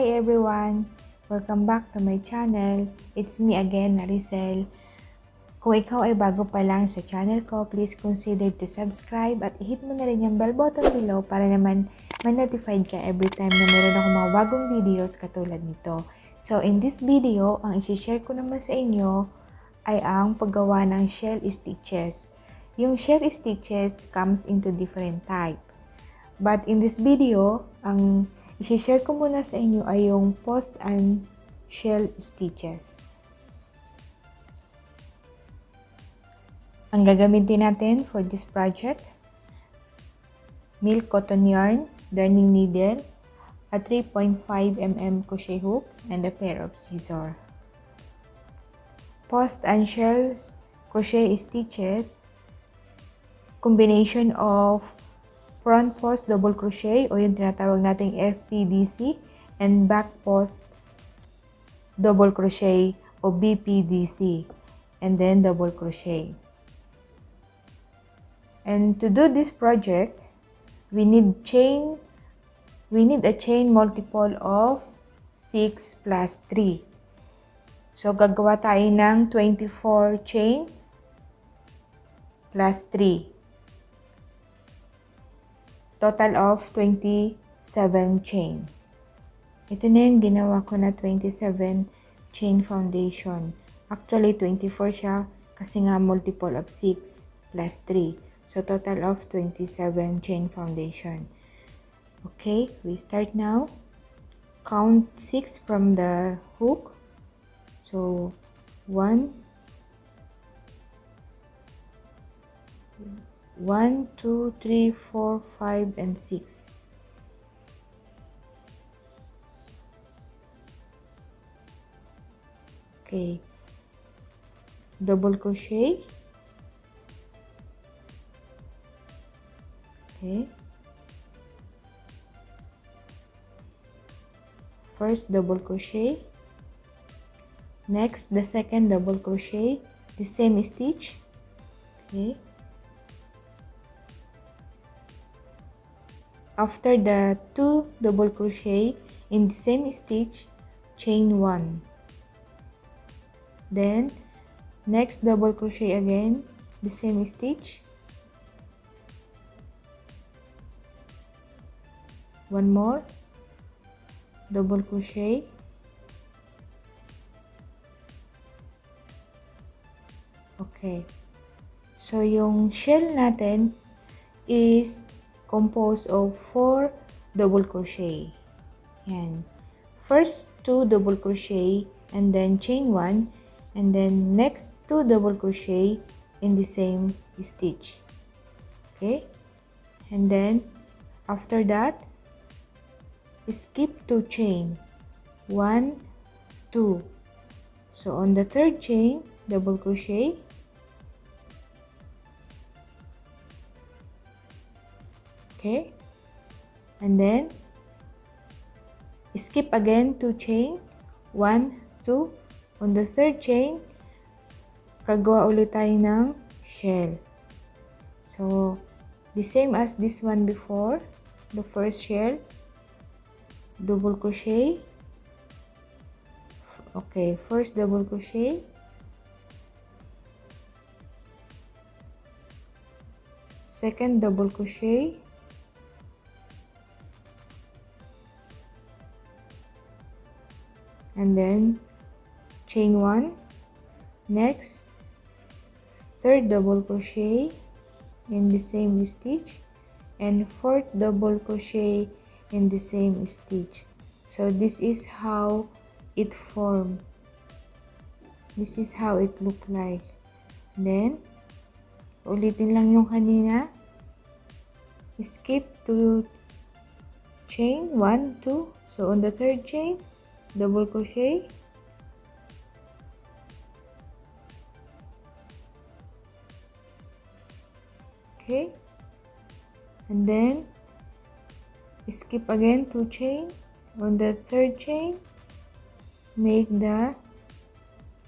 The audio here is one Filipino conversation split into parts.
Hi everyone! Welcome back to my channel. It's me again, Naricel. Kung ikaw ay bago pa lang sa channel ko, please consider to subscribe at i-hit mo na rin yung bell button below para naman ma-notified ka every time na meron ako mga bagong videos katulad nito. So in this video, ang isi-share ko naman sa inyo ay ang paggawa ng shell stitches. Yung shell stitches comes into different type. But in this video, ang i-share ko muna sa inyo ay yung post and shell stitches. Ang gagamitin natin for this project, milk cotton yarn, darning needle, a 3.5 mm crochet hook, and a pair of scissors. Post and shell crochet stitches, combination of front post double crochet o yung tinatawag nating FPDC and back post double crochet o BPDC and then double crochet. And to do this project, we need a chain multiple of 6 plus 3. So gagawa tayo ng 24 chain plus 3. Total of 27 chain. Ito na yung ginawa ko na 27 chain foundation. Actually, 24 siya kasi nga multiple of 6 plus 3. So, total of 27 chain foundation. Okay, we start now. Count 6 from the hook. So, 1, 2, 3, 4, 5, and 6. Okay. Double crochet. Okay. First double crochet. Next, the second double crochet, the same stitch. Okay. After the 2 double crochet in the same stitch, chain 1. Then next double crochet again, the same stitch. One more double crochet. Okay. So yung shell natin is composed of 4 double crochet. Yan. First 2 double crochet and then chain 1 and then next 2 double crochet in the same stitch. Okay? And then after that, skip 2 chain. 1, 2. So on the third chain, double crochet. Okay, and then skip again 2 chain, 1, 2. On the third chain, kagawa ulit tayo ng shell. So the same as this one before, the first shell, double crochet. Okay, first double crochet, second double crochet, and then chain 1. Next, third double crochet in the same stitch and fourth double crochet in the same stitch. So this is how it formed. This is how it look like. Then ulitin lang yung kanina. Skip 2 chain, 1, 2. So on the third chain, double crochet, okay, and then skip again 2 chain. On the third chain, make the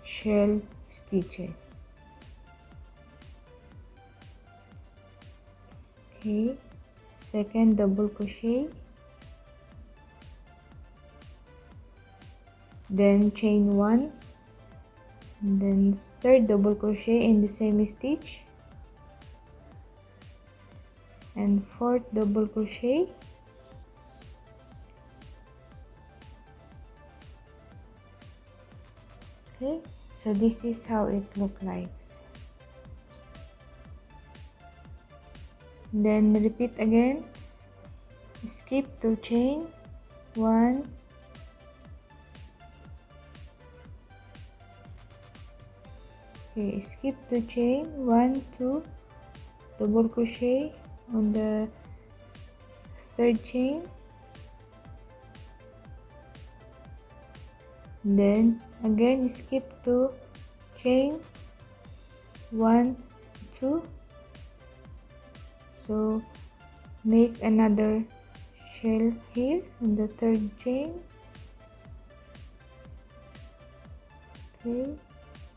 shell stitches. Okay, second double crochet, then chain 1, and then third double crochet in the same stitch, and fourth double crochet, okay. So this is how it looks like. Then repeat again, skip 2 chain, 1, okay, skip 2 chain, 1, 2, double crochet on the third chain, then again skip 2 chain, 1, 2, so make another shell here in the third chain, okay.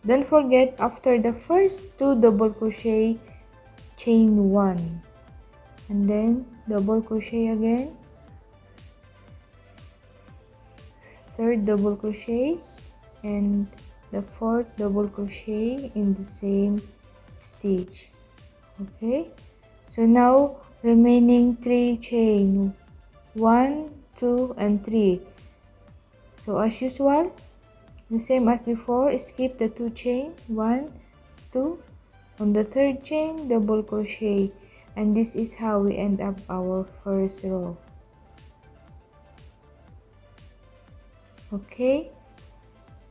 Don't forget, after the first 2 double crochet, chain 1, and then double crochet again, third double crochet, and the fourth double crochet in the same stitch, okay. So now remaining 3 chain, 1, 2, and 3. So as usual, the same as before, skip the 2 chain, 1, 2, on the third chain double crochet, and this is how we end up our first row, okay.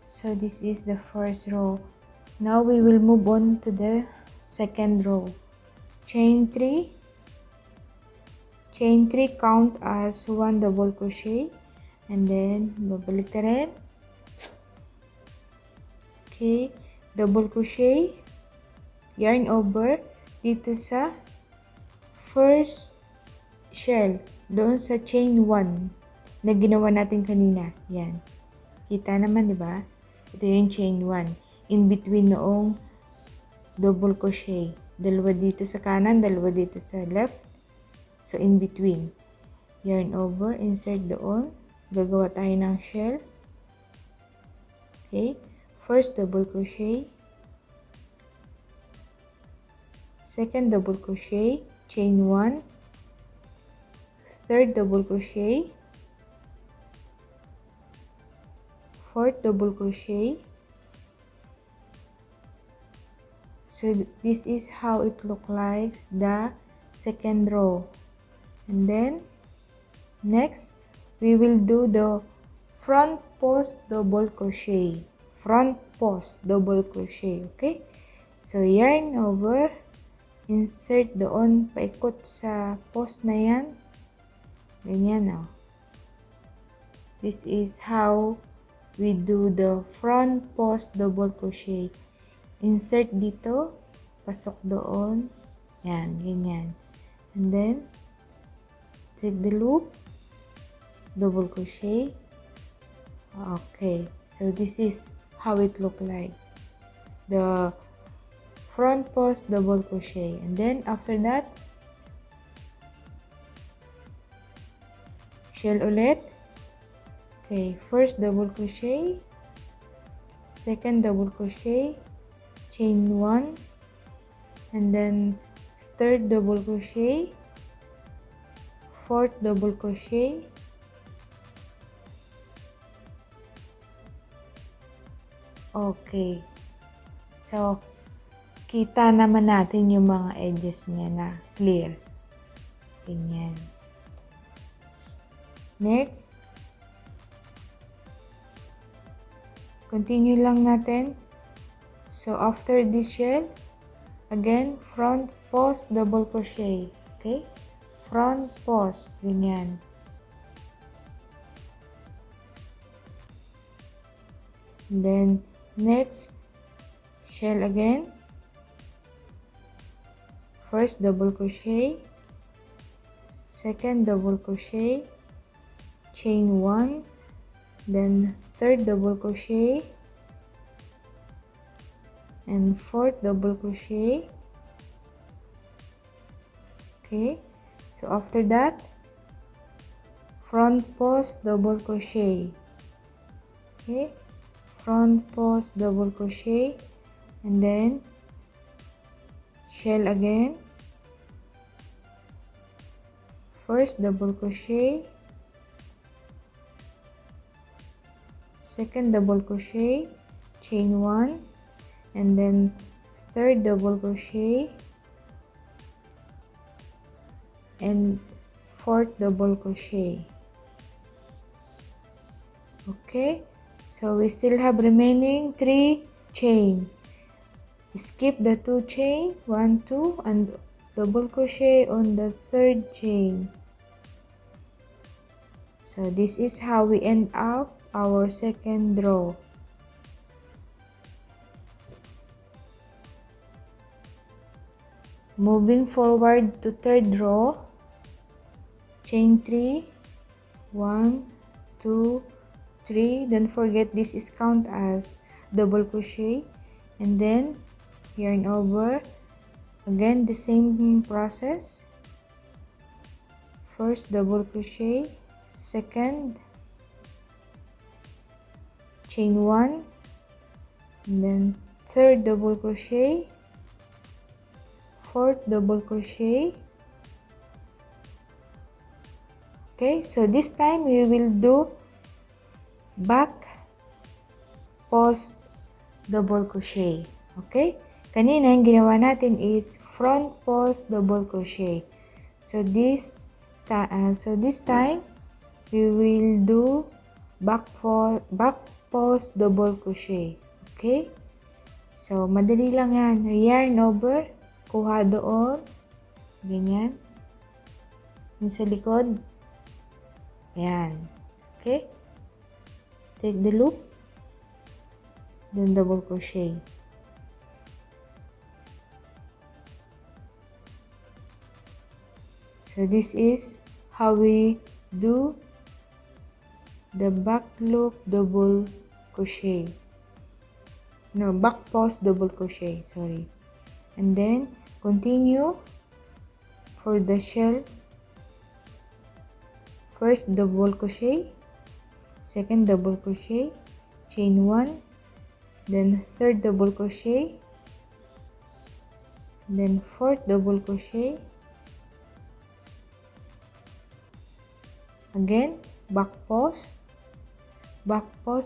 So this is the first row. Now we will move on to the second row. Chain 3, count as 1 double crochet, and then babalik ka rin, okay, double crochet, yarn over dito sa first shell, doon sa chain 1 na ginawa natin kanina. Yan, kita naman, di ba? Ito yung chain 1 in between noong double crochet, dalawa dito sa kanan, dalawa dito sa left, so in between, yarn over, insert doon, gagawa tayo ng shell, okay. First double crochet, second double crochet, chain 1, third double crochet, fourth double crochet. So this is how it look like, the second row. And then next we will do the front post double crochet, okay. So yarn over, insert doon, paikot sa post na yan, ganyan. This is how we do the front post double crochet. Insert dito, pasok doon, yan, ganyan, and then take the loop, double crochet, okay. So this is how it look like, the front post double crochet. And then after that, shell ulit, okay. First double crochet, second double crochet, chain 1, and then third double crochet, fourth double crochet, okay. So kita naman natin yung mga edges niya na clear, ganyan. Next, continue lang natin. So after this shell, again front post double crochet, okay, front post, ganyan. And then next shell again, first double crochet, second double crochet, chain 1, then third double crochet, and fourth double crochet, okay. So after that, front post double crochet, Okay, front post double crochet, and then shell again, first double crochet, second double crochet, chain 1, and then third double crochet and fourth double crochet. Okay, so we still have remaining 3 chain. Skip the 2 chain, 1 2, and double crochet on the third chain. So this is how we end up our second row. Moving forward to third row, chain 3, 1 2 3. Don't forget this is count as double crochet, and then yarn over. Again the same process, first double crochet, second, chain 1, and then third double crochet, fourth double crochet. Okay, so this time we will do back post double crochet. Okay, kanina yung ginawa natin is front post double crochet. So this time we will do back post double crochet. Okay, so madali lang yan. Yarn over, kuha doon, ganyan, yung sa likod, yan. Okay, take the loop, then double crochet. So this is how we do the back loop double crochet. No, back post double crochet, sorry. And then continue for the shell. First double crochet, second double crochet, chain 1, then third double crochet, then fourth double crochet, again back post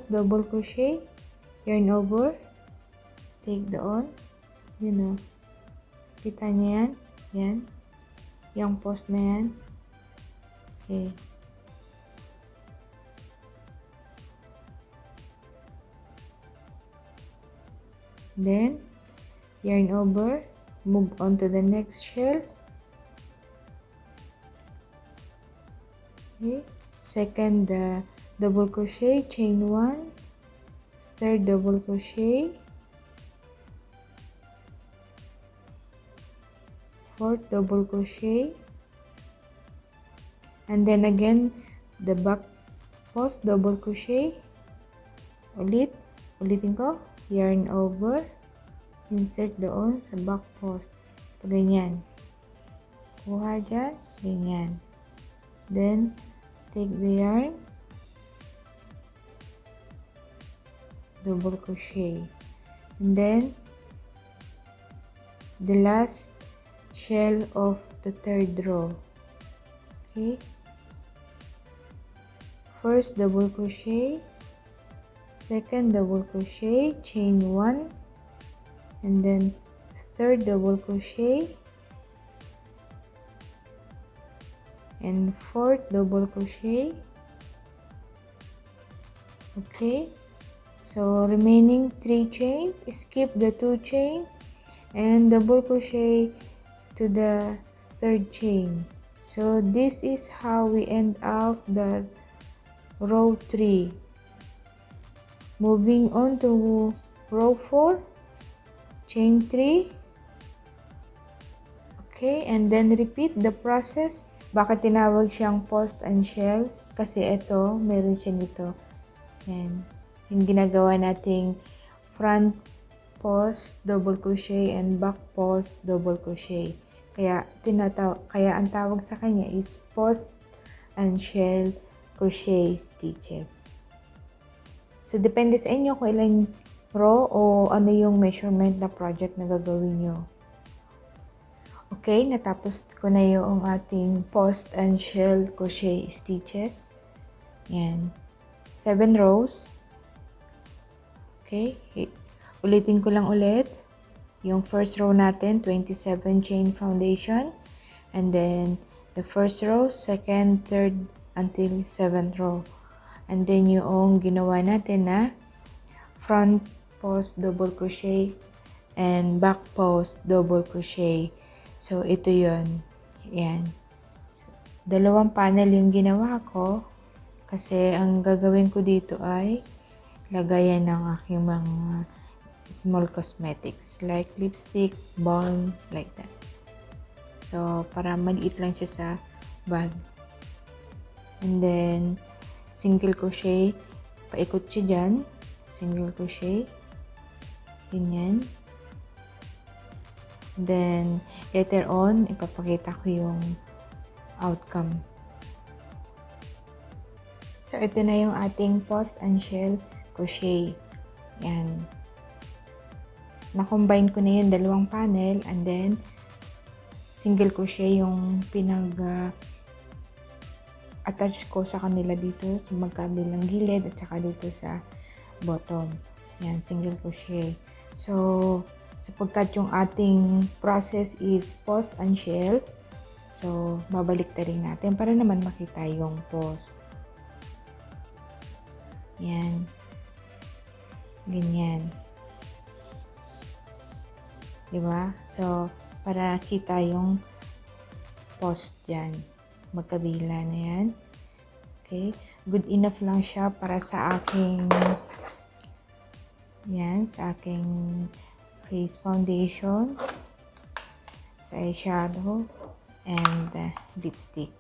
double crochet, yarn over, take doon, you know, kita niya yan, yung post na yan. Okay, then yarn over, move on to the next shell. Okay, second double crochet, chain 1, third double crochet, fourth double crochet, and then again the back post double crochet. Ulitin ko, yarn over, insert doon sa back post, ganyan, kuha dyan, ganyan, then take the yarn, double crochet, and then the last shell of the third row. Okay, first double crochet, second double crochet, chain 1, and then third double crochet and fourth double crochet. Okay, so remaining 3 chain, skip the 2 chain and double crochet to the third chain. So this is how we end up the row 3. Moving on to row 4, chain 3. Okay, and then repeat the process. Bakit tinawag siyang post and shell? Kasi ito, meron siya nito. Yan. Yung ginagawa nating front post double crochet and back post double crochet. Kaya ang tawag sa kanya is post and shell crochet stitches. So, depende sa inyo kung ilang row o ano yung measurement na project na gagawin nyo. Okay, natapos ko na yung ating post and shell crochet stitches. Yan. 7 rows. Okay. Ulitin ko lang ulit. Yung first row natin, 27 chain foundation. And then, the first row, second, third, until 7th row. And then, yung ginawa natin na front post double crochet and back post double crochet. So, ito yun. Yan. So, 2 panel yung ginawa ko. Kasi, ang gagawin ko dito ay lagayan ng aking mga small cosmetics. Like lipstick, balm, like that. So, para maliit lang siya sa bag. And then, single crochet. Paikot siya dyan. Single crochet. Ganyan. Then, later on, ipapakita ko yung outcome. So, ito na yung ating post and shell crochet. Yan. Na-combine ko na yung 2 panel and then, single crochet yung attach ko sa kanila dito sa magkabilang gilid at saka dito sa bottom. Yan, single crochet. So, sapagkat yung ating process is post and shell, so, babalik na rin natin para naman makita yung post. Yan. Ganyan. Diba? So, para kita yung post dyan. Magkabila na yan. Okay? Good enough lang siya para sa aking sa aking face foundation, sa eyeshadow, and lipstick.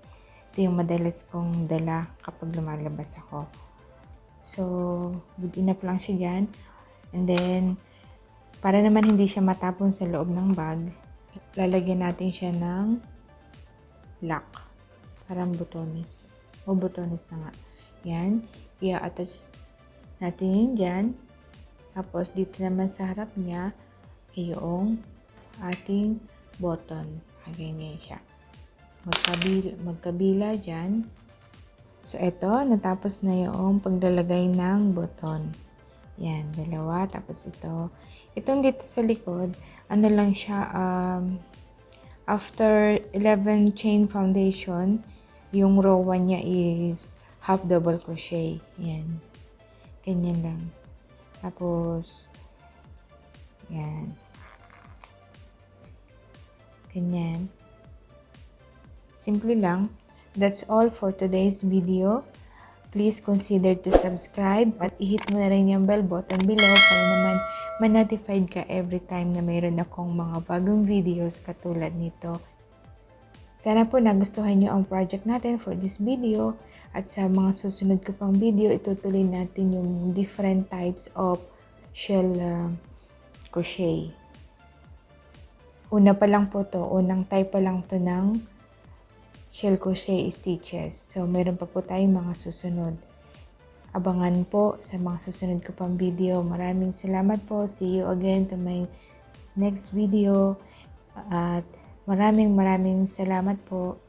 Ito yung madalas kong dala kapag lumalabas ako. So, good enough lang siya dyan. And then, para naman hindi siya matapon sa loob ng bag, lalagyan natin siya ng lock. Parang butones. O butones na nga. Yan. I-attach natin yun dyan. Tapos, dito naman sa harap niya, ay yung ating button. Ganyan siya. Magkabila dyan. So, ito, natapos na yung paglalagay ng button. Yan, 2. Tapos ito. Itong dito sa likod, ano lang siya, after 11 chain foundation, yung row 1 niya is half double crochet. Yan. Ganyan lang. Tapos, yan. Ganyan. Simple lang. That's all for today's video. Please consider to subscribe at i-hit mo na rin yung bell button below para naman ma-notified ka every time na mayroon akong mga bagong videos katulad nito. Sana po nagustuhan nyo ang project natin for this video at sa mga susunod ko pang video, itutuloy natin yung different types of shell crochet. Una pa lang po to, unang type pa lang to ng shell crochet stitches. So, meron pa po tayong mga susunod. Abangan po sa mga susunod ko pang video. Maraming salamat po. See you again to my next video. At maraming salamat po.